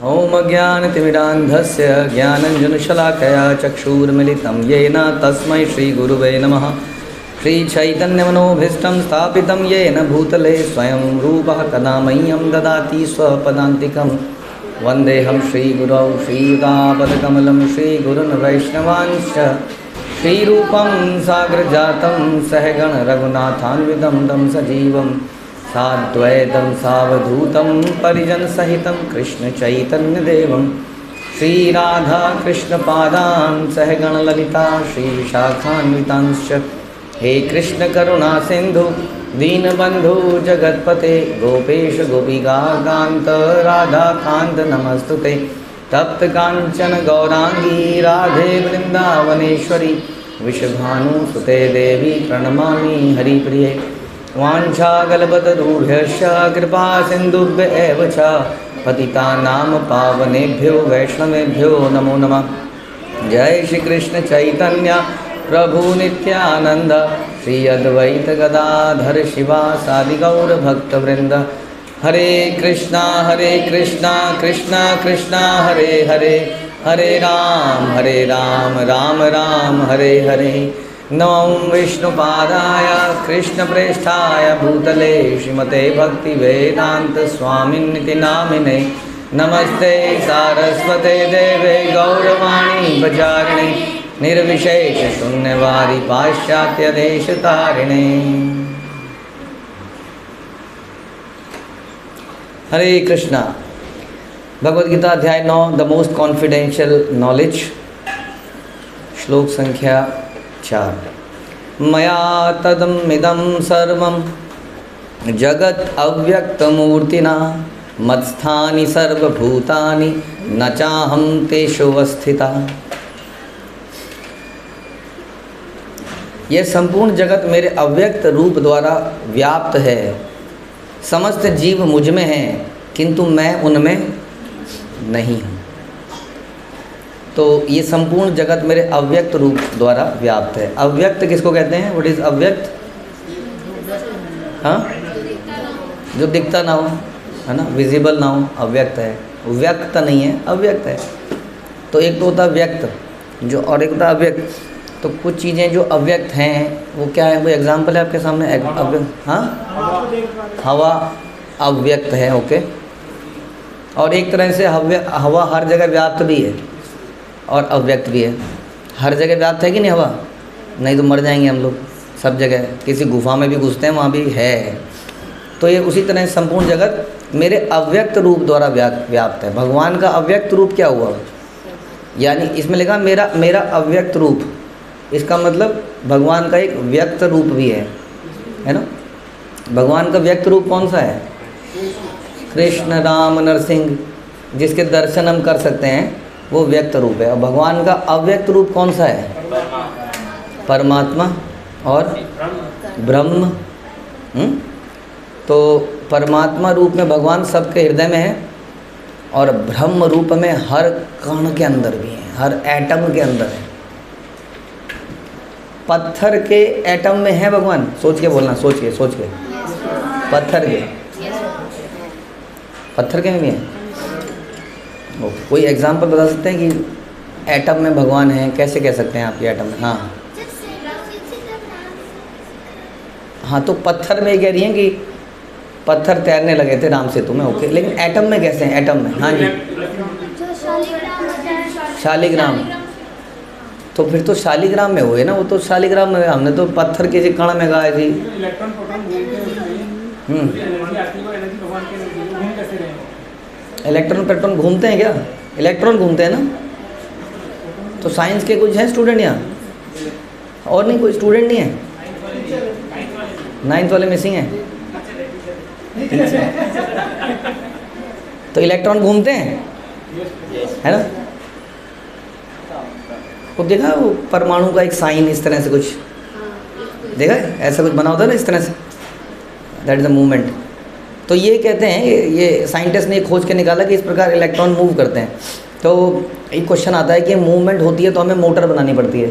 ओम ज्ञानतिमिरान्धस्य ज्ञानञ्जनशलाकया चक्षुर्मिलितं येन तस्मै श्रीगुरुवे नमः। श्रीचैतन्यमनोभीष्टं स्थापितं येन भूतले स्वयं रूपः कदा मह्यं ददाति स्वपदान्तिकं। वन्देऽहं श्रीगुरौ श्रीयुतापदकमलं श्रीगुरुन् वैष्णवांश्च श्रीरूपं साग्रजातं सहगण रघुनाथान्वितं तं सजीवं साद्वैतं सावधूतं परिजनसहितं कृष्णचैतन्यदेवं श्रीराधाकृष्णपादान् सहगणललिता श्रीविशाखान्वितांश्च। हे कृष्णकरुणासिन्धु दीनबन्धु जगत्पते गोपेश गोपिकान्त राधाकान्त नमस्तुते। तप्तकाञ्चन गौराङ्गी राधे वृन्दावनेश्वरी वृषभानुसुते देवी प्रणमामि हरिप्रिये। वाञ्छाकल्पतरुभ्यश्च कृपा सिन्धुभ्य एव च पतितानां पावनेभ्यो वैष्णवेभ्यो नमो नमः। जय श्री कृष्ण चैतन्य प्रभु नित्यानंद श्री अद्वैत गदाधर शिवासादि गौर भक्तवृंद। हरे कृष्णा कृष्णा कृष्णा हरे हरे, हरे राम राम राम हरे हरे। नमो विष्णुपादाय कृष्णप्रेष्ठाय भूतले श्रीमते भक्तिवेदांत स्वामिन्निति नामिने। नमस्ते सारस्वते देवे गौरवाणी प्रचारिणे निर्विशेष शून्यवादी पाश्चात्य देशतारिणे। हरे कृष्णा। भगवद गीता अध्याय 9 द मोस्ट कॉन्फिडेंशियल नॉलेज, श्लोक संख्या 4। मया तदमिदं सर्वं जगत् अव्यक्तमूर्तिना मत्स्थानि सर्वभूतानि न चाहं तेषु अवस्थिता। यह संपूर्ण जगत मेरे अव्यक्त रूप द्वारा व्याप्त है। समस्त जीव मुझ में हैं किंतु मैं उनमें नहीं हूँ। तो ये संपूर्ण जगत मेरे अव्यक्त रूप द्वारा व्याप्त है। अव्यक्त किसको कहते हैं? व्हाट इज अव्यक्त? हाँ, जो दिखता ना हो, है ना, विजिबल ना हो, अव्यक्त है। व्यक्त नहीं है, अव्यक्त है। तो एक तो होता है व्यक्त जो, और एक होता है अव्यक्त। तो कुछ चीज़ें जो अव्यक्त हैं वो क्या है? वो एग्जाम्पल है आपके सामने। अव्यक्त, हाँ, हवा अव्यक्त है, ओके। और एक तरह से हवा हर जगह व्याप्त भी है और अव्यक्त भी है। हर जगह व्याप्त है कि नहीं हवा? नहीं तो मर जाएंगे हम लोग। सब जगह, किसी गुफा में भी घुसते हैं वहाँ भी है। तो ये उसी तरह संपूर्ण जगत मेरे अव्यक्त रूप द्वारा व्याप्त है। भगवान का अव्यक्त रूप क्या हुआ? यानी इसमें लिखा मेरा अव्यक्त रूप। इसका मतलब भगवान का एक व्यक्त रूप भी है ना। भगवान का व्यक्त रूप कौन सा है? कृष्ण राम नरसिंह, जिसके दर्शन हम कर सकते हैं, वो व्यक्त रूप है। और भगवान का अव्यक्त रूप कौन सा है? परमात्मा और ब्रह्म। तो परमात्मा रूप में भगवान सबके हृदय में है और ब्रह्म रूप में हर कण के अंदर भी है, हर एटम के अंदर है। पत्थर के एटम में है भगवान। सोच के बोलना, सोच के पत्थर के में भी है। कोई एग्जाम्पल बता सकते हैं कि एटम में भगवान है? कैसे कह सकते हैं आप ये एटम में? हाँ, तो पत्थर में कह रही हैं कि पत्थर तैरने लगे थे राम सेतु में, ओके। लेकिन एटम में कैसे हैं? एटम में, हाँ जी, शालिग्राम। तो फिर तो शालिग्राम में हुए ना, वो तो शालिग्राम में। हमने तो पत्थर किसी कण में गाए थी। इलेक्ट्रॉन प्रोटॉन घूमते हैं क्या? इलेक्ट्रॉन घूमते हैं ना। तो साइंस के कुछ हैं स्टूडेंट यहाँ? और नहीं, कोई स्टूडेंट नहीं है? 9th वाले मिसिंग हैं। तो इलेक्ट्रॉन घूमते हैं, है ना। वो देखा वो परमाणु का एक साइन इस तरह से कुछ देखा है? ऐसा कुछ बना होता है ना इस तरह से, दैट इज द मूवमेंट। तो ये कहते हैं, ये साइंटिस्ट ने खोज के निकाला कि इस प्रकार इलेक्ट्रॉन मूव करते हैं। तो एक क्वेश्चन आता है कि मूवमेंट होती है तो हमें मोटर बनानी पड़ती है।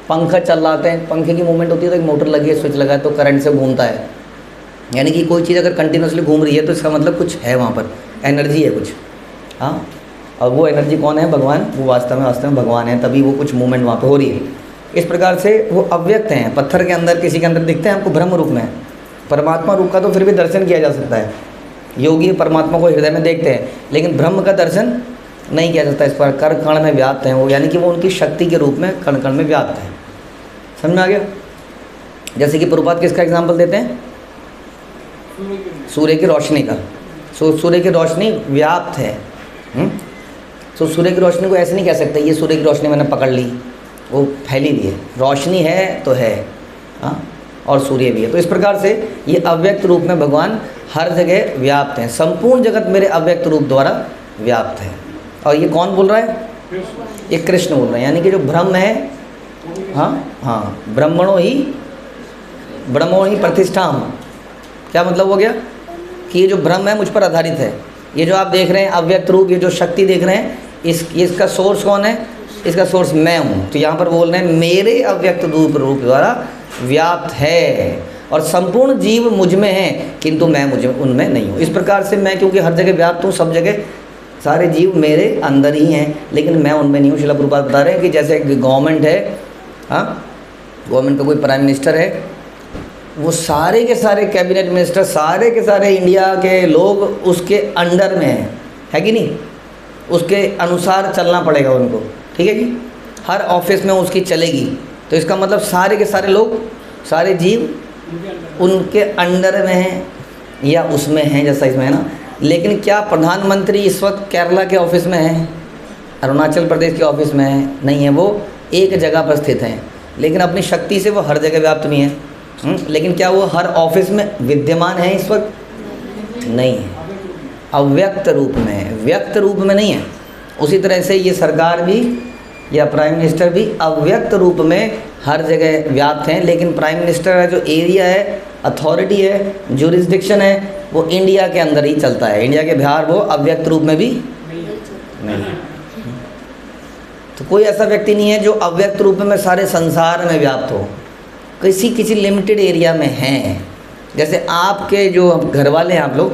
पंखा चलाते हैं, पंखे की मूवमेंट होती है तो एक मोटर लगी है, स्विच लगा है तो करंट से घूमता है। यानी कि कोई चीज़ अगर कंटिन्यूसली घूम रही है तो इसका मतलब कुछ है, वहाँ पर एनर्जी है कुछ, हाँ, और वो एनर्जी कौन है? भगवान। वो वास्तव में भगवान है, तभी वो कुछ मूवमेंट वहाँ पे हो रही है। इस प्रकार से वो अव्यक्त हैं। पत्थर के अंदर किसी के अंदर दिखते हैं हमको ब्रह्म रूप में, परमात्मा रूप का तो फिर भी दर्शन किया जा सकता है। योगी परमात्मा को हृदय में देखते हैं, लेकिन ब्रह्म का दर्शन नहीं किया जाता। इस पर कण कण में व्याप्त हैं वो, यानी कि वो उनकी शक्ति के रूप में कण कण में व्याप्त है। समझ में आ गया? जैसे कि प्रभुपाद किसका एग्जाम्पल देते हैं? सूर्य की रोशनी का। सूर्य की रोशनी व्याप्त है। तो सूर्य की रोशनी को ऐसे नहीं कह सकते ये सूर्य की रोशनी मैंने पकड़ ली, वो फैली हुई है। रोशनी है तो है, हाँ, और सूर्य भी है। तो इस प्रकार से ये अव्यक्त रूप में भगवान हर जगह व्याप्त हैं। संपूर्ण जगत मेरे अव्यक्त रूप द्वारा व्याप्त है। और ये कौन बोल रहा है? ये कृष्ण बोल रहे हैं। यानी कि जो ब्रह्म है, हाँ, ब्रह्मणो ही प्रतिष्ठा। क्या मतलब हो गया? कि ये जो ब्रह्म है मुझ पर आधारित है। ये जो आप देख रहे हैं अव्यक्त रूप, ये जो शक्ति देख रहे हैं, इसका सोर्स कौन है? इसका सोर्स मैं हूँ। तो यहाँ पर बोल रहे हैं मेरे अव्यक्त रूप द्वारा व्याप्त है, और संपूर्ण जीव मुझ में है, किंतु मैं मुझे उनमें नहीं हूँ। इस प्रकार से मैं क्योंकि हर जगह व्याप्त हूँ, सब जगह सारे जीव मेरे अंदर ही हैं, लेकिन मैं उनमें नहीं हूँ। श्रील प्रभुपाद बता रहे हैं कि जैसे गवर्नमेंट है, हाँ, गवर्नमेंट का कोई प्राइम मिनिस्टर है, वो सारे के सारे कैबिनेट मिनिस्टर, सारे के सारे इंडिया के लोग उसके अंडर में है कि नहीं? उसके अनुसार चलना पड़ेगा उनको, ठीक है जी। हर ऑफिस में उसकी चलेगी। तो इसका मतलब सारे के सारे लोग, सारे जीव उनके अंडर में हैं या उसमें हैं, जैसा इसमें है ना। लेकिन क्या प्रधानमंत्री इस वक्त केरला के ऑफिस में है, अरुणाचल प्रदेश के ऑफिस में है? नहीं है। वो एक जगह पर स्थित हैं, लेकिन अपनी शक्ति से वो हर जगह व्याप्त भी हैं। लेकिन क्या वो हर ऑफिस में विद्यमान है इस वक्त? नहीं है। अव्यक्त रूप में है, व्यक्त रूप में नहीं है। उसी तरह से ये सरकार भी या प्राइम मिनिस्टर भी अव्यक्त रूप में हर जगह व्याप्त हैं, लेकिन प्राइम मिनिस्टर का जो एरिया है, अथॉरिटी है, जुरिस्डिक्शन है, वो इंडिया के अंदर ही चलता है। इंडिया के बाहर वो अव्यक्त रूप में भी नहीं। तो कोई ऐसा व्यक्ति नहीं है जो अव्यक्त रूप में सारे संसार में व्याप्त हो। किसी लिमिटेड एरिया में हैं। जैसे आपके जो घर वाले हैं, आप लोग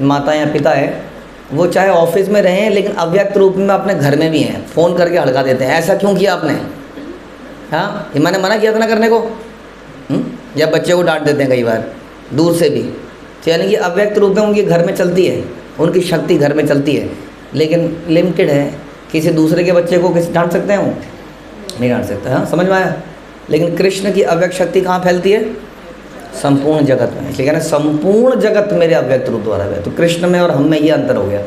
माता या पिता है, वो चाहे ऑफिस में रहें, लेकिन अव्यक्त रूप में अपने घर में भी हैं। फ़ोन करके हड़का देते हैं, ऐसा क्यों किया आपने? हाँ, ये मैंने मना किया था ना करने को। या बच्चे को डांट देते हैं कई बार दूर से भी। तो यानी कि अव्यक्त रूप में उनके घर में चलती है, उनकी शक्ति घर में चलती है, लेकिन लिमिटेड है। किसी दूसरे के बच्चे को किसी डांट सकते हैं? वो नहीं डांट सकता। हाँ, समझ में आया? लेकिन कृष्ण की अव्यक्त शक्ति कहाँ फैलती है? संपूर्ण जगत में। इसलिए कहना संपूर्ण जगत मेरे अव्यक्त रूप द्वारा है। तो कृष्ण में और हम में ये अंतर हो गया।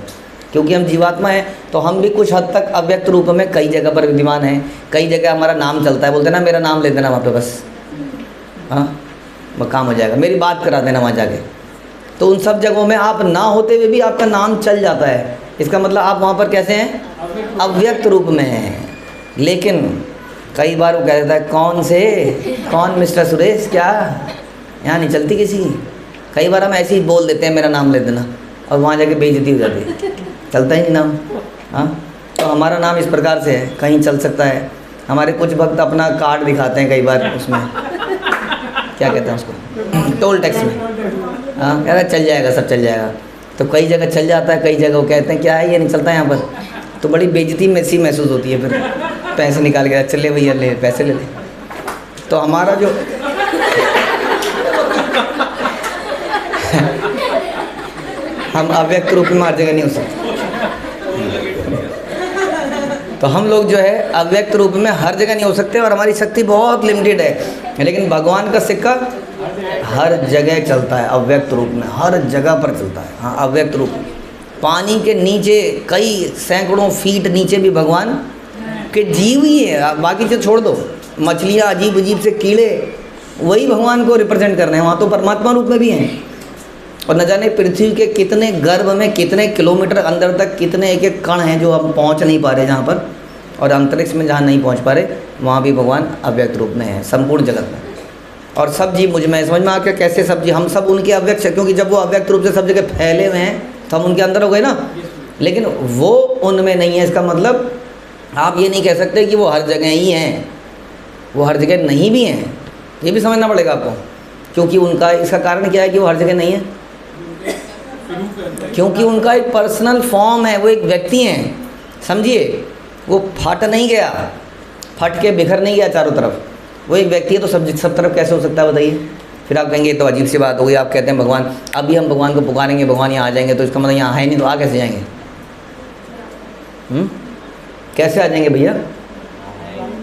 क्योंकि हम जीवात्मा हैं, तो हम भी कुछ हद तक अव्यक्त रूप में कई जगह पर विद्यमान हैं। कई जगह हमारा नाम चलता है, बोलते हैं ना मेरा नाम ले देना वहाँ पे, बस हाँ वो काम हो जाएगा, मेरी बात करा देना वहाँ जाके। तो उन सब जगहों में आप ना होते हुए भी आपका नाम चल जाता है। इसका मतलब आप वहाँ पर कैसे हैं? अव्यक्त रूप में हैं। लेकिन कई बार वो कह देता है कौन मिस्टर सुरेश, क्या यहाँ नहीं चलती किसी की। कई बार हम ऐसे ही बोल देते हैं मेरा नाम ले देना, और वहाँ जाके बेइज्जती हो जाती है, चलता ही नहीं नाम। हाँ, तो हमारा नाम इस प्रकार से है, कहीं चल सकता है। हमारे कुछ भक्त अपना कार्ड दिखाते हैं कई बार, उसमें क्या कहते हैं उसको, टोल टैक्स में। हाँ, कह रहा है चल जाएगा, सब चल जाएगा। तो कई जगह चल जाता है, कई जगह वो कहते हैं क्या है ये नहीं चलता यहाँ पर। तो बड़ी बेइज्जती में सी महसूस होती है। फिर पैसे निकाल के चले भैया ले, पैसे ले ले। तो हमारा जो हम अव्यक्त रूप में हर जगह नहीं हो सकते। तो हम लोग जो है अव्यक्त रूप में हर जगह नहीं हो सकते, और हमारी शक्ति बहुत लिमिटेड है। लेकिन भगवान का सिक्का हर जगह चलता है, अव्यक्त रूप में हर जगह पर चलता है। हाँ, अव्यक्त रूप में पानी के नीचे कई सैकड़ों फीट नीचे भी भगवान के जीव ही है। बाकी से छोड़ दो, मछलियाँ अजीब अजीब से कीड़े, वही भगवान को रिप्रेजेंट कर रहे हैं। वहाँ तो परमात्मा रूप में भी हैं। और न जाने पृथ्वी के कितने गर्भ में कितने किलोमीटर अंदर तक कितने एक एक कण हैं जो हम पहुँच नहीं पा रहे जहाँ पर, और अंतरिक्ष में जहाँ नहीं पहुँच पा रहे, वहाँ भी भगवान अव्यक्त रूप में है संपूर्ण जगत में। और सब जीव मुझ में, समझ में आ गया कैसे सब जीव, हम सब उनके अव्यक्त, क्योंकि जब वो अव्यक्त रूप से सब जगह फैले हुए हैं तो हम उनके अंदर हो गए ना। लेकिन वो उनमें नहीं है। इसका मतलब आप ये नहीं कह सकते कि वो हर जगह ही हैं, वो हर जगह नहीं भी हैं। ये भी समझना पड़ेगा आपको, क्योंकि उनका इसका कारण क्या है कि वो हर जगह नहीं है। क्योंकि उनका एक पर्सनल फॉर्म है, वो एक व्यक्ति हैं, समझिए। वो फट नहीं गया, फट के बिखर नहीं गया चारों तरफ, वो एक व्यक्ति है। तो सब तरफ कैसे हो सकता है बताइए? फिर आप कहेंगे तो अजीब सी बात हो गई, आप कहते हैं भगवान, अभी हम भगवान को पुकारेंगे, भगवान यहाँ आ जाएंगे, तो इसका मतलब यहाँ है नहीं, तो आ कैसे जाएंगे? कैसे आ जाएंगे भैया,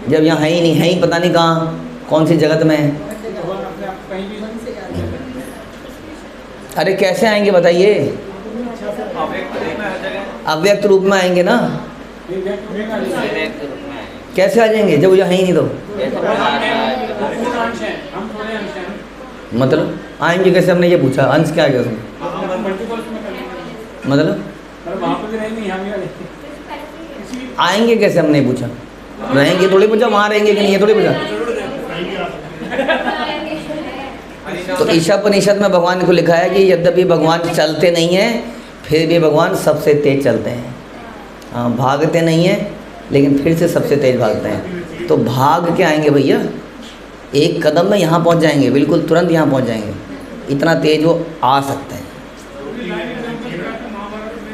जब यहाँ है ही नहीं, है ही पता नहीं कहाँ, कौन सी जगत में है? अरे कैसे आएंगे बताइए? अव्यक्त रूप में आएंगे ना। कैसे आ जाएंगे जब यहाँ है ही नहीं? तो मतलब आएंगे कैसे? हमने ये पूछा, अंश क्या है उसमें? मतलब आएंगे कैसे हमने पूछा, रहेंगे थोड़ी पूछा, वहाँ रहेंगे कि नहीं ये थोड़ी पूछा। तो ईशापनिषद में भगवान को लिखा है कि यद्यपि भगवान चलते नहीं हैं फिर भी भगवान सबसे तेज चलते हैं। हाँ, भागते नहीं हैं लेकिन फिर से सबसे तेज भागते हैं। तो भाग के आएंगे भैया, एक कदम में यहाँ पहुँच जाएंगे, बिल्कुल तुरंत यहाँ पहुँच जाएंगे, इतना तेज वो आ सकते हैं।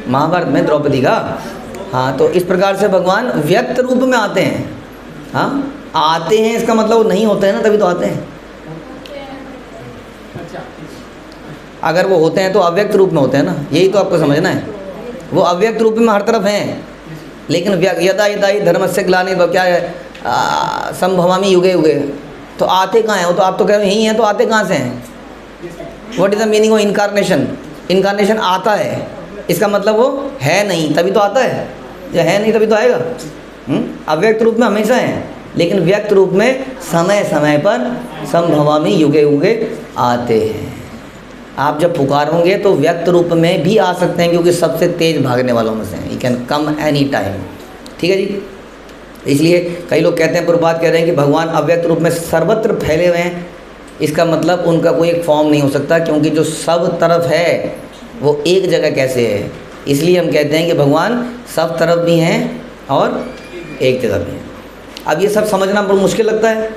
महाभारत में द्रौपदी का। हाँ, तो इस प्रकार से भगवान व्यक्त रूप में आते हैं। हाँ, आते हैं इसका मतलब वो नहीं होते हैं ना, तभी तो आते हैं। अगर वो होते हैं तो अव्यक्त रूप में होते हैं ना, यही तो आपको समझना है। वो अव्यक्त रूप में हर तरफ हैं, लेकिन यदा यदा ही धर्मस्य ग्लानिर्भवति क्या है, संभवामि युगे युगे, तो आते कहाँ हैं? वो तो आप तो कह रहे हैं यही हैं, तो आते कहाँ से हैं? What is the meaning of incarnation? Incarnation आता है, इसका मतलब वो है नहीं तभी तो आता है, या है नहीं तभी तो आएगा। अव्यक्त रूप में हमेशा है, लेकिन व्यक्त रूप में समय समय पर संभवामि युगे युगे आते हैं। आप जब पुकारोगे तो व्यक्त रूप में भी आ सकते हैं, क्योंकि सबसे तेज भागने वालों में से हैं। You can come any time. ठीक है जी। इसलिए कई लोग कहते हैं, प्रभुपाद कह रहे हैं कि भगवान अव्यक्त रूप में सर्वत्र फैले हुए हैं। इसका मतलब उनका कोई एक फॉर्म नहीं हो सकता, क्योंकि जो सब तरफ है वो एक जगह कैसे है। इसलिए हम कहते हैं कि भगवान सब तरफ भी हैं और एक जगह भी हैं। अब ये सब समझना बहुत मुश्किल लगता है।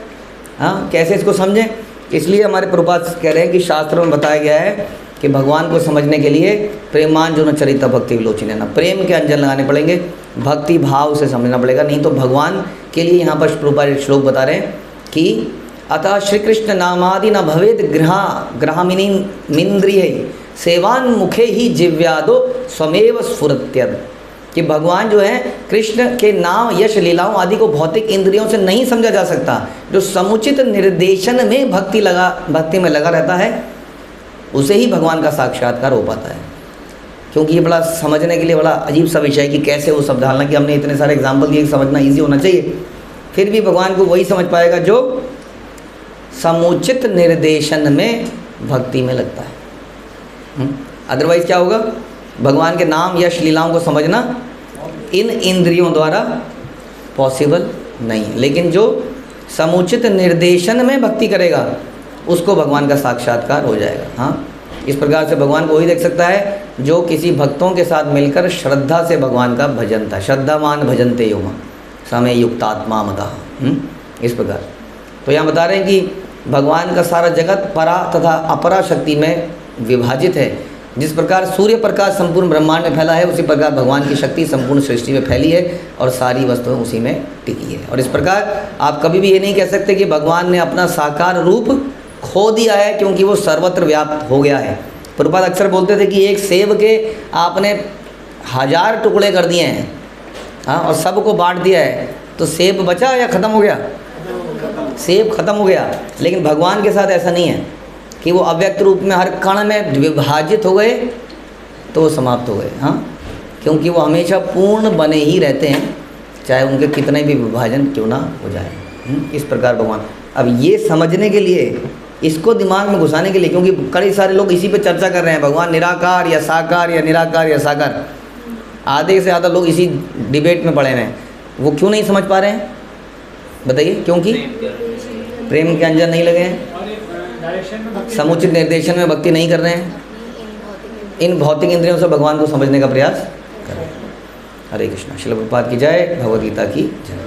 हाँ, कैसे इसको समझें? इसलिए हमारे प्रभुपाद कह रहे हैं कि शास्त्रों में बताया गया है कि भगवान को समझने के लिए प्रेमांजन चरित भक्ति विलोचन ना, प्रेम के अंजन लगाने पड़ेंगे, भक्ति भाव से समझना पड़ेगा। नहीं तो भगवान के लिए यहाँ पर प्रभुपाद एक श्लोक बता रहे हैं कि अतः श्री कृष्ण नामादि न भवेद ग्रहामिनीन्द्रिय सेवान मुखे ही जिव्यादो स्वमेव स्फुरत्यद। कि भगवान जो है कृष्ण के नाम यश लीलाओं आदि को भौतिक इंद्रियों से नहीं समझा जा सकता। जो समुचित निर्देशन में भक्ति में लगा रहता है उसे ही भगवान का साक्षात्कार हो पाता है। क्योंकि ये बड़ा समझने के लिए बड़ा अजीब सा विषय है कि कैसे वो शब्द, हालांकि हमने इतने सारे एग्जाम्पल दिए, समझना ईजी होना चाहिए। फिर भी भगवान को वही समझ पाएगा जो समुचित निर्देशन में भक्ति में लगता है। अदरवाइज क्या होगा? भगवान के नाम यश लीलाओं को समझना इन इंद्रियों द्वारा पॉसिबल नहीं। लेकिन जो समुचित निर्देशन में भक्ति करेगा उसको भगवान का साक्षात्कार हो जाएगा। हाँ, इस प्रकार से भगवान को वही देख सकता है जो किसी भक्तों के साथ मिलकर श्रद्धा से भगवान का भजन था। श्रद्धावान भजनते योमा समय युक्तात्मा मता। इस प्रकार तो यहाँ बता रहे हैं कि भगवान का सारा जगत परा तथा अपरा शक्ति में विभाजित है। जिस प्रकार सूर्य प्रकाश संपूर्ण ब्रह्मांड में फैला है, उसी प्रकार भगवान की शक्ति संपूर्ण सृष्टि में फैली है और सारी वस्तुएं उसी में टिकी है। और इस प्रकार आप कभी भी ये नहीं कह सकते कि भगवान ने अपना साकार रूप खो दिया है, क्योंकि वो सर्वत्र व्याप्त हो गया है। प्रभुपाद अक्सर बोलते थे कि एक सेब के आपने 1000 टुकड़े कर दिए हैं, हाँ, और सबको बांट दिया है, तो सेब बचा या ख़त्म हो गया? सेब खत्म हो गया। लेकिन भगवान के साथ ऐसा नहीं है कि वो अव्यक्त रूप में हर कण में विभाजित हो गए तो वो समाप्त हो गए। हाँ, क्योंकि वो हमेशा पूर्ण बने ही रहते हैं, चाहे उनके कितने भी विभाजन क्यों ना हो जाए। इस प्रकार भगवान, अब ये समझने के लिए, इसको दिमाग में घुसाने के लिए, क्योंकि कई सारे लोग इसी पे चर्चा कर रहे हैं, भगवान निराकार या साकार या निराकार या साकार, आधे से ज़्यादा लोग इसी डिबेट में पड़े हुए हैं। वो क्यों नहीं समझ पा रहे हैं बताइए? क्योंकि प्रेम के अंजन नहीं लगे हैं, समुचित निर्देशन में भक्ति नहीं कर रहे हैं, इन भौतिक इंद्रियों से भगवान को समझने का प्रयास करें। हरे कृष्णा। श्रील प्रभुपाद की जय, भगवद गीता की जय।